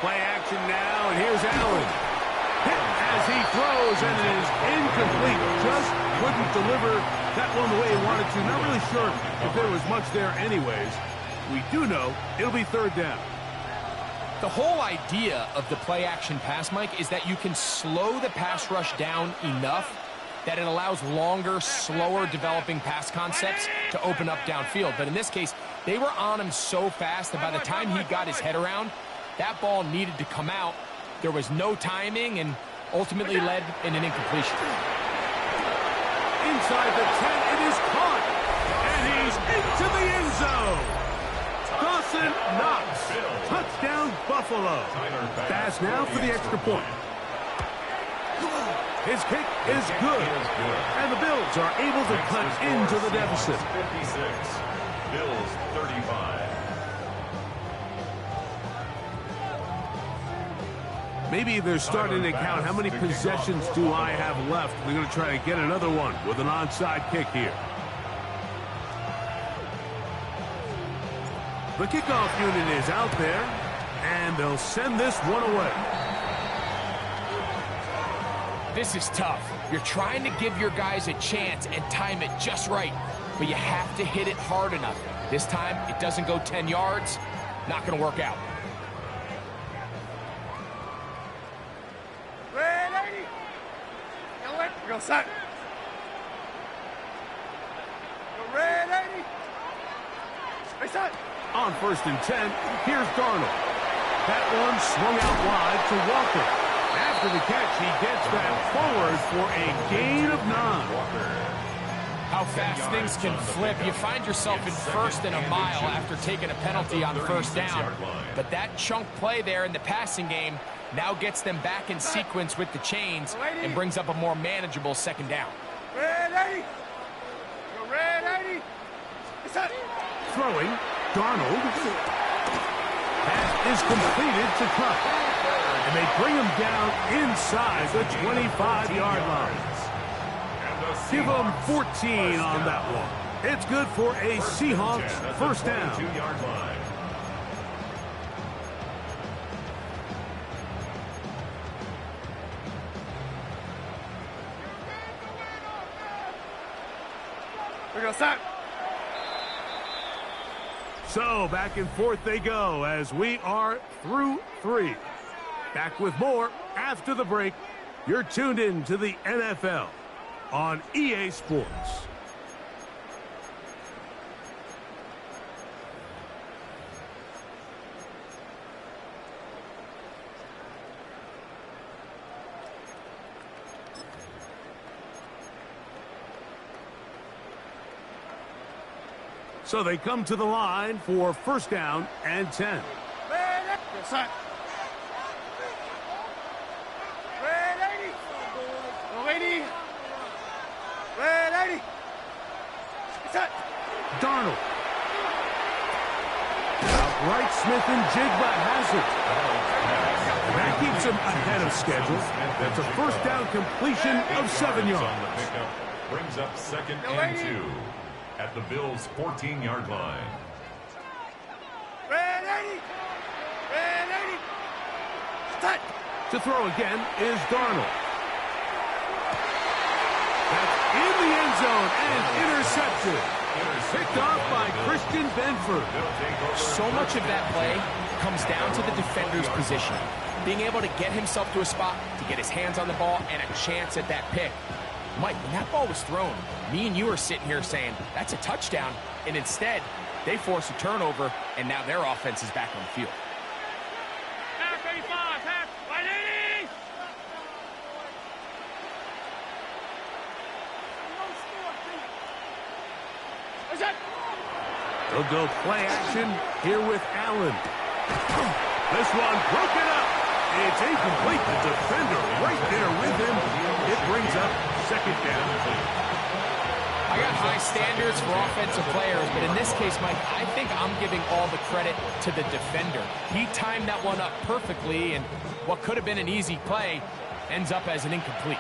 Speaker 1: Play action now, and here's Allen. Hit as he throws, and it is incomplete. Just couldn't deliver that one the way he wanted to. Not really sure if there was much there anyways. We do know it'll be third down.
Speaker 3: The whole idea of the play-action pass, Mike, is that you can slow the pass rush down enough that it allows longer, slower developing pass concepts to open up downfield. But in this case, they were on him so fast that by the time he got his head around, that ball needed to come out. There was no timing and ultimately led in an incompletion.
Speaker 1: Inside the 10, it is caught. And he's into the end zone. Dawson Knox. Touchdown, Buffalo. Pass now for the extra point. His kick is good. And the Bills are able to cut into the deficit.
Speaker 2: 56. Bills 35.
Speaker 1: Maybe they're starting to count how many possessions do I have left. We're going to try to get another one with an onside kick here. The kickoff unit is out there, and they'll send this one away.
Speaker 3: This is tough. You're trying to give your guys a chance and time it just right, but you have to hit it hard enough. This time, it doesn't go 10 yards. Not going to work out.
Speaker 4: Red 80. Go sack. Go red 80. Hey, son.
Speaker 1: On first and 10, here's Darnold. That one swung out wide to Walker. After the catch, he gets that forward for a gain of 9.
Speaker 3: How fast things can flip. You find yourself in first and a mile after taking a penalty on first down. But that chunk play there in the passing game now gets them back in sequence with the chains and brings up a more manageable second down.
Speaker 4: Red 80. Go red 80. It's that.
Speaker 1: Throwing, Darnold. Pass is completed to Cup. And they bring him down inside the 25-yard line. Give them 14 on that one. It's good for a Seahawks first down.
Speaker 2: 2-yard line.
Speaker 4: We go sack.
Speaker 1: So back and forth they go as we are through 3. Back with more after the break. You're tuned in to the NFL on EA Sports. So they come to the line for first down and 10.
Speaker 4: Yes, sir. Red 80. Go 80. Red 80. Yes, sir.
Speaker 1: Darnold. Outright Smith and Jigba has it. That keeps him ahead of schedule. That's a first down completion of 7 yards.
Speaker 2: Brings up second and 2 at the Bills' 14-yard line.
Speaker 4: Red 80. Red 80. Start.
Speaker 1: To throw again is Darnold. That's in the end zone and intercepted. Picked off by Christian Benford.
Speaker 3: So much of that play comes down to the defender's position. Being able to get himself to a spot, to get his hands on the ball, and a chance at that pick. Mike, when that ball was thrown, me and you are sitting here saying, that's a touchdown. And instead, they force a turnover, and now their offense is back on the field.
Speaker 4: Half 85. Half 180. What's that?
Speaker 1: They'll go play action here with Allen. This one broken up. It's incomplete. The defender right there with him. It brings up second down.
Speaker 3: I got high standards for offensive players, but in this case, Mike, I think I'm giving all the credit to the defender. He timed that one up perfectly, and what could have been an easy play ends up as an incomplete.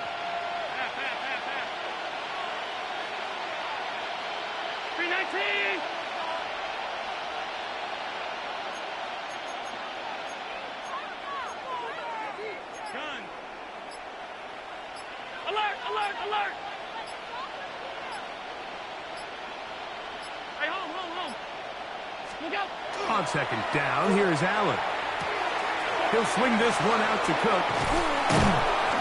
Speaker 4: 319. Gun. Alert! Alert! Alert! Hey, home! Look out!
Speaker 1: On second down, here's Allen. He'll swing this one out to Cook.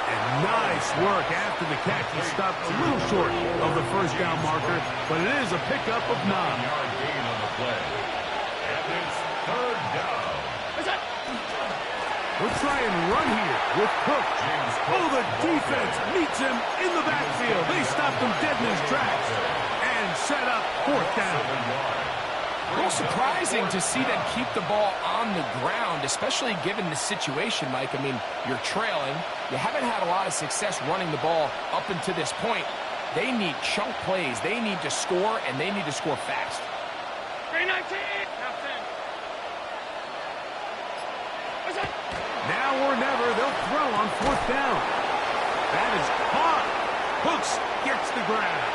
Speaker 1: And nice work after the catch. He stopped a little short of the first down marker, but it is a pickup of 9.
Speaker 2: Yard gain on the play. And it's third down.
Speaker 4: What's that?
Speaker 1: We'll try and run here with Cook. Oh, the defense meets him in the backfield. They stopped him dead in his tracks and set up fourth down.
Speaker 3: A little surprising to see them keep the ball on the ground, especially given the situation, Mike. I mean, you're trailing. You haven't had a lot of success running the ball up until this point. They need chunk plays. They need to score, and they need to score fast.
Speaker 4: 319. Half 10. What's that?
Speaker 1: Now or never, they'll throw on fourth down. That is caught. Hooks gets the grab.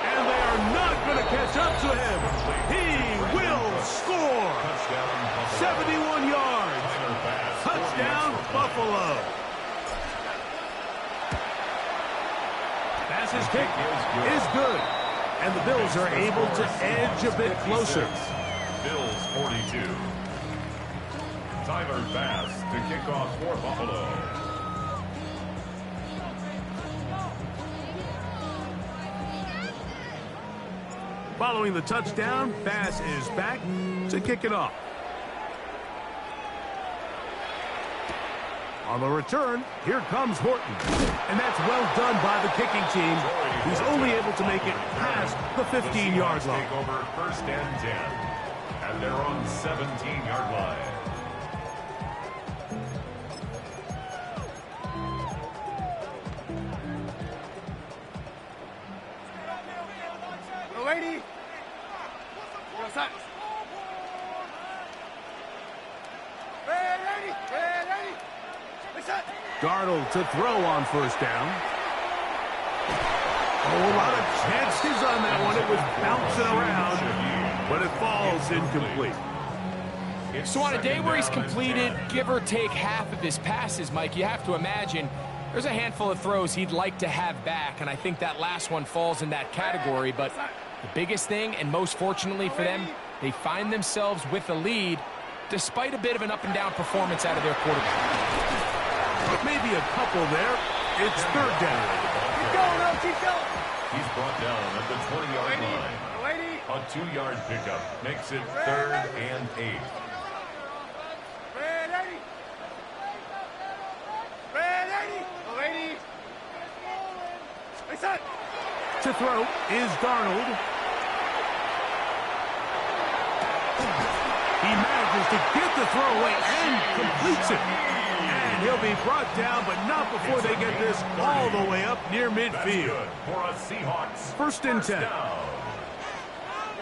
Speaker 1: And they are not going to catch up to him. He will score. 71 yards. Touchdown, Buffalo. Pass's kick is good. And the Bills are able to edge a bit closer.
Speaker 2: Bills 42. Tyler Bass to kick off for Buffalo.
Speaker 1: Following the touchdown, Bass is back to kick it off. On the return, here comes Horton. And that's well done by the kicking team. He's only able to make it past the 15-yard line.
Speaker 2: Take over first and 10. And they're on 17-yard line.
Speaker 4: Go 80. What's that? Red 80. Red 80. What's that?
Speaker 1: Darnold to throw on first down. Oh, a lot of chances on that one. It was bouncing around, but it falls incomplete.
Speaker 3: So on a day where he's completed, give or take half of his passes, Mike, you have to imagine there's a handful of throws he'd like to have back, and I think that last one falls in that category. But the biggest thing, and most fortunately for them, they find themselves with a lead despite a bit of an up-and-down performance out of their quarterback.
Speaker 1: Maybe a couple there. It's third down.
Speaker 4: Keep going, oh, keep going.
Speaker 2: He's brought down at the 20-yard line.
Speaker 4: Go 80.
Speaker 2: A 2-yard pickup makes it third and 8.
Speaker 4: Red 80. Red 80. Go 80. What's that?
Speaker 1: To throw is Darnold. He manages to get the throwaway and completes it. And he'll be brought down, but not before they get this all the way up near midfield.
Speaker 2: For a Seahawks.
Speaker 1: First and 10.
Speaker 2: Down.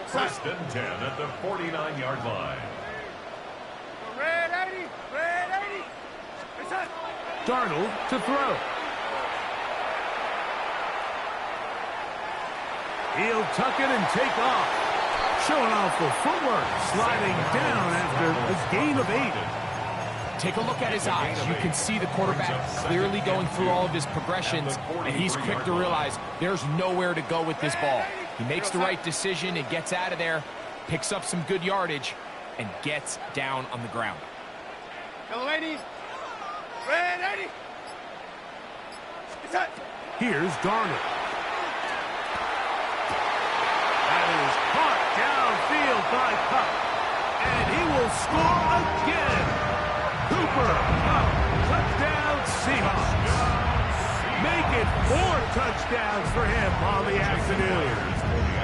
Speaker 2: First and 10 at the 49-yard line.
Speaker 4: Red 80, red 80.
Speaker 1: Darnold to throw. He'll tuck it and take off. Showing off the footwork, sliding down after a gain of 8.
Speaker 3: Take a look at his eyes. You can see the quarterback clearly going through all of his progressions, and he's quick to realize there's nowhere to go with this ball. He makes the right decision and gets out of there, picks up some good yardage, and gets down on the ground.
Speaker 4: Yellow 80, red 80.
Speaker 1: Here's Darnold. That is caught downfield by Cup. And he will score again. Cooper Cup, touchdown Seahawks. Make it 4 touchdowns for him on the afternoon.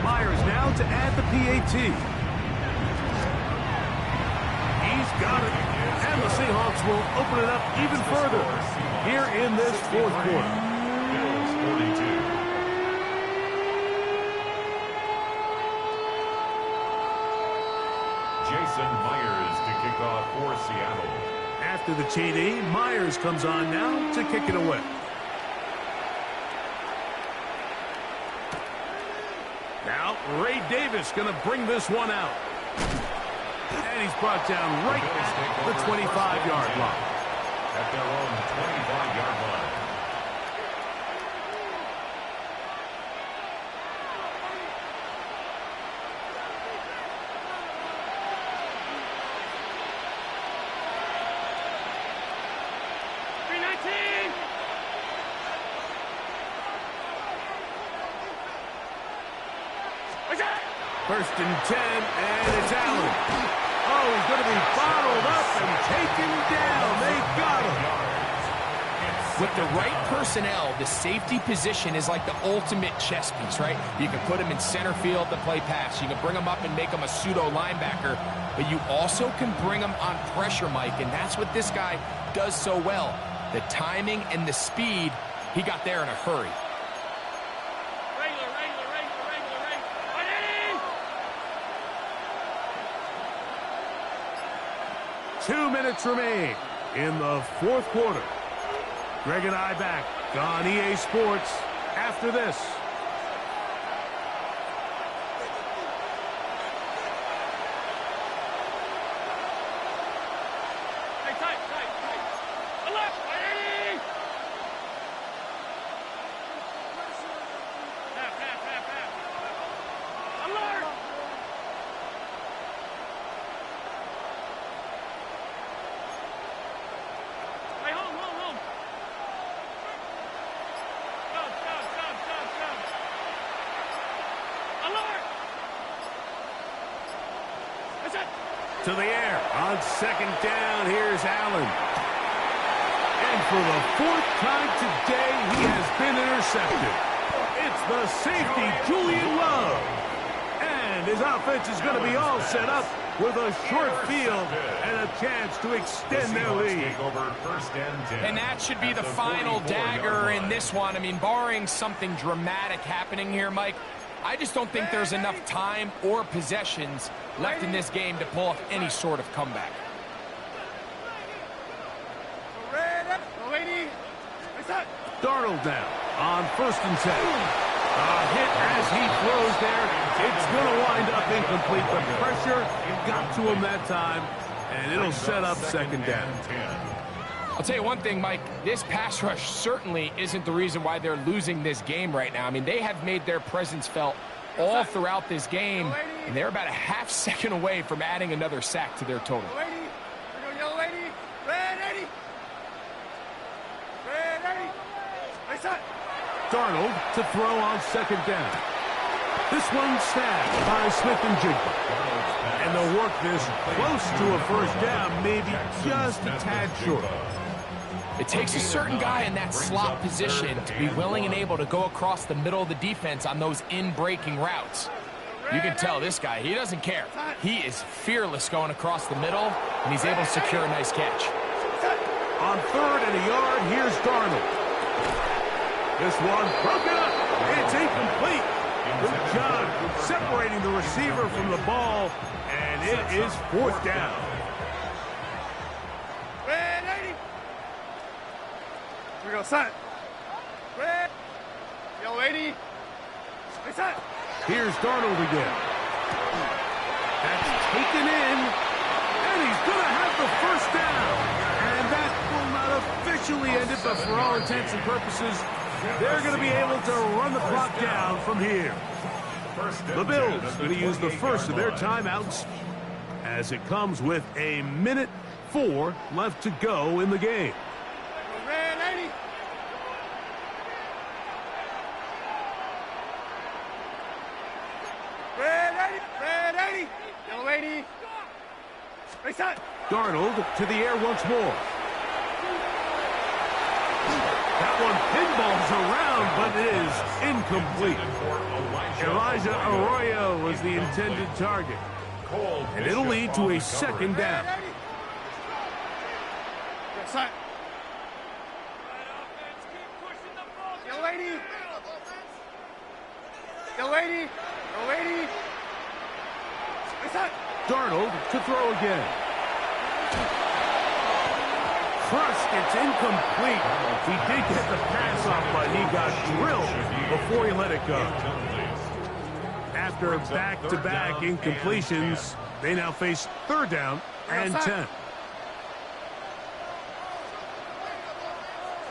Speaker 1: Myers now to add the PAT. He's got it. And the Seahawks will open it up even further here in this fourth quarter.
Speaker 2: Bills 42. Jason Myers to kick off for Seattle.
Speaker 1: After the TD, Myers comes on now to kick it away. Now, Ray Davis going to bring this one out. And he's brought down right at the 25-yard line.
Speaker 2: At their own 25-yard line.
Speaker 1: First and 10, and it's Allen. Oh, he's going to be bottled up and taken down. They got him.
Speaker 3: With the right personnel, the safety position is like the ultimate chess piece, right? You can put him in center field to play pass. You can bring him up and make him a pseudo linebacker, but you also can bring him on pressure, Mike, and that's what this guy does so well. The timing and the speed, he got there in a hurry.
Speaker 1: 2 minutes remain in the fourth quarter. Greg and I back on EA Sports after this. To the air on second down. Here's Allen. And for the 4th time today, he has been intercepted. It's the safety, Julian Love. And his offense is going to be all set up with a short field and a chance to extend their lead.
Speaker 3: And that should be the final dagger in this one. I mean, barring something dramatic happening here, Mike, I just don't think there's enough time or possessions left in this game to pull off any sort of comeback.
Speaker 1: Darnold down on first and 10. A hit as he throws there. It's going to wind up incomplete. The pressure got to him that time, and it'll set up second down.
Speaker 3: I'll tell you one thing, Mike, this pass rush certainly isn't the reason why they're losing this game right now. I mean, they have made their presence felt all throughout this game, and they're about a half second away from adding another sack to their total.
Speaker 1: Darnold to throw on second down. This one snagged by Smith and Jigba. And they'll work this close to a first down, maybe just a tad short.
Speaker 3: It takes a certain guy in that slot position to be willing and able to go across the middle of the defense on those in-breaking routes. You can tell this guy, he doesn't care. He is fearless going across the middle, and he's able to secure a nice catch.
Speaker 1: On 3rd and a yard, here's Darnold. This one broken up. It's incomplete. Good job separating the receiver from the ball, and it is 4th down.
Speaker 4: Ready? Here we go, set. Ready? Yo, 80. Set.
Speaker 1: Here's Darnold again. That's taken in, and he's going to have the 1st down. And that will not officially end it, but for all intents and purposes, they're going to be able to run the clock down from here. The Bills going to use the first of their timeouts as it comes with 1:04 left to go in the game.
Speaker 4: Ready? Ready? Yo, 80. Set.
Speaker 1: Darnold to the air once more. That one pinballs around, but it is incomplete. Elijah Arroyo was the intended target. And it'll lead to a 2nd down.
Speaker 4: Set. Yo, 80. Yo, 80. Yo, 80. Set.
Speaker 1: Darnold to throw again. First, it's incomplete. He did get the pass off, but he got drilled before he let it go. After back-to-back incompletions, they now face 3rd down and 10.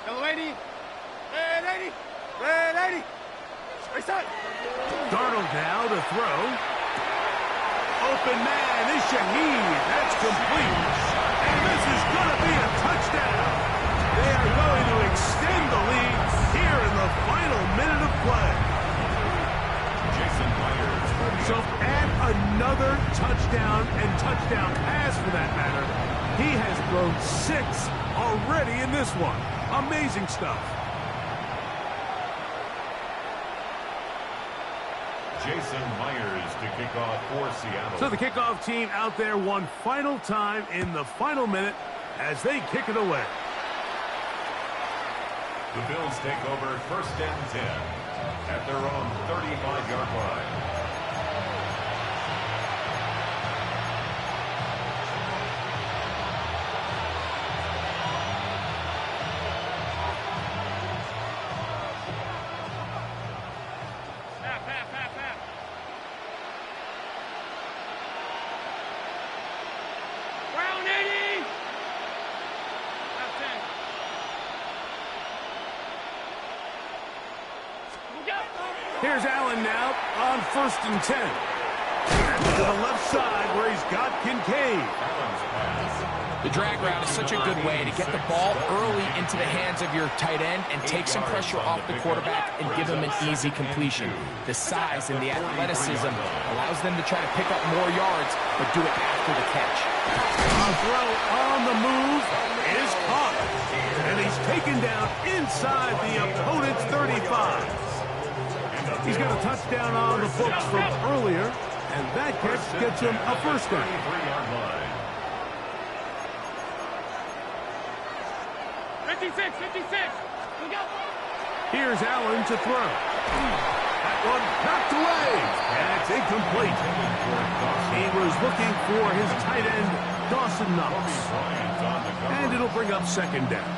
Speaker 4: Yo, 80. Ready? Set.
Speaker 1: Darnold now to throw. Open man is Shaheed. That's complete. And this is going to be a touchdown. They are going to extend the lead here in the final minute of play.
Speaker 2: Jason Myers.
Speaker 1: So add another touchdown and touchdown pass for that matter. He has thrown 6 already in this one. Amazing stuff.
Speaker 2: Jason Myers to kick off for Seattle.
Speaker 1: So the kickoff team out there one final time in the final minute as they kick it away.
Speaker 2: The Bills take over 1st and 10 at their own 35-yard line.
Speaker 1: Here's Allen now on 1st and 10. To the left side where he's got Kincaid.
Speaker 3: The drag route is such a good way to get the ball early into the hands of your tight end and take some pressure off the quarterback and give him an easy completion. The size and the athleticism allows them to try to pick up more yards, but do it after the catch.
Speaker 1: A throw on the move is caught. And he's taken down inside the opponent's 35. He's got a touchdown on the books from earlier, and that catch gets him a 1st down.
Speaker 4: 56.
Speaker 1: Here's Allen to throw. That one knocked away, and it's incomplete. He was looking for his tight end, Dawson Knox. And it'll bring up 2nd down.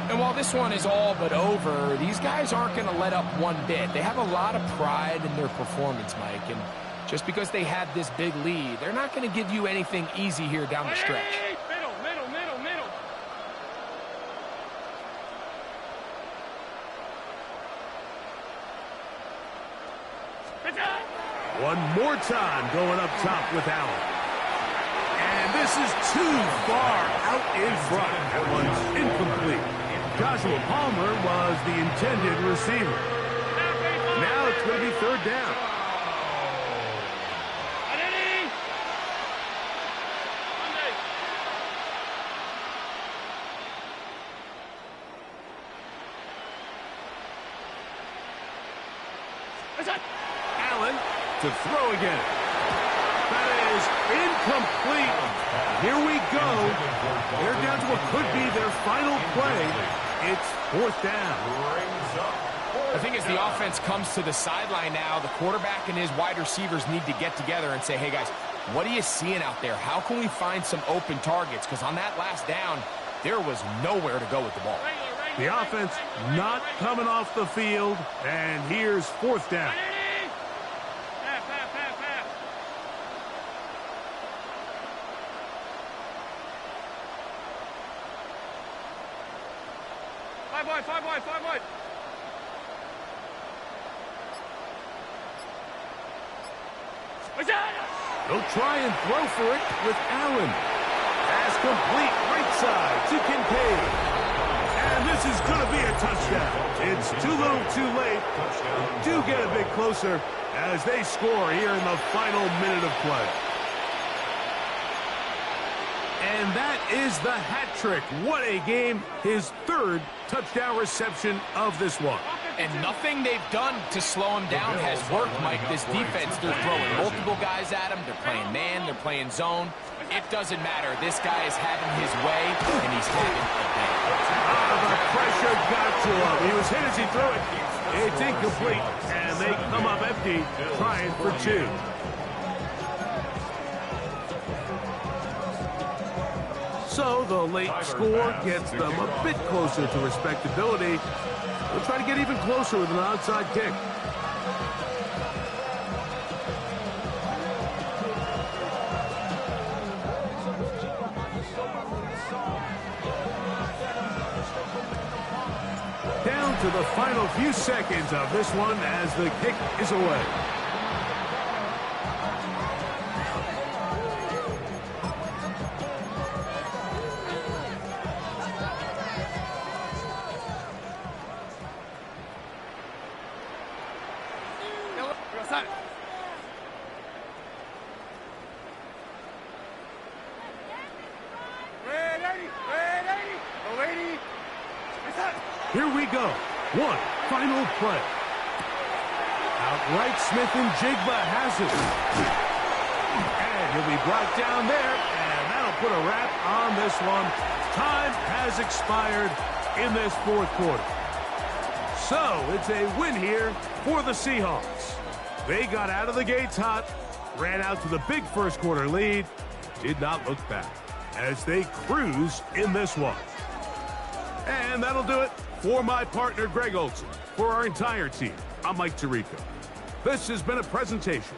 Speaker 3: And while this one is all but over, these guys aren't going to let up one bit. They have a lot of pride in their performance, Mike. And just because they had this big lead, they're not going to give you anything easy here down the stretch.
Speaker 4: Middle.
Speaker 1: One more time going up top with Allen. And this is too far out in front. That one's incomplete. Joshua Palmer was the intended receiver. Now it's going to be 3rd down. Allen to throw again. That is incomplete. Here we go. They're down to what could be their final play. It's 4th down.
Speaker 3: I think as the offense comes to the sideline now, the quarterback and his wide receivers need to get together and say, hey, guys, what are you seeing out there? How can we find some open targets? Because on that last down, there was nowhere to go with the ball.
Speaker 1: The offense not coming off the field, and here's 4th down.
Speaker 4: Five wide.
Speaker 1: They'll try and throw for it with Allen. Pass complete, right side to Kincaid. And this is going to be a touchdown. It's too little too late. They do get a bit closer as they score here in the final minute of play. And that is the hat trick. What a game. His 3rd touchdown reception of this one.
Speaker 3: And nothing they've done to slow him down has worked, Mike. This defense, they're throwing multiple guys at him. They're playing man. They're playing zone. It doesn't matter. This guy is having his way, and he's having a day.
Speaker 1: The pressure got to him. He was hit as he threw it. It's incomplete, and they come up empty, trying for 2. So the late score gets them a bit closer to respectability. They'll try to get even closer with an onside kick. Down to the final few seconds of this one as the kick is away. Here we go. One final play. Outright Smith and Jigba has it. And he'll be brought down there, and that'll put a wrap on this one. Time has expired in this 4th quarter. So it's a win here for the Seahawks. They got out of the gates hot, ran out to the big 1st quarter lead, did not look back as they cruise in this one. And that'll do it for my partner, Greg Olson. For our entire team, I'm Mike Tirico. This has been a presentation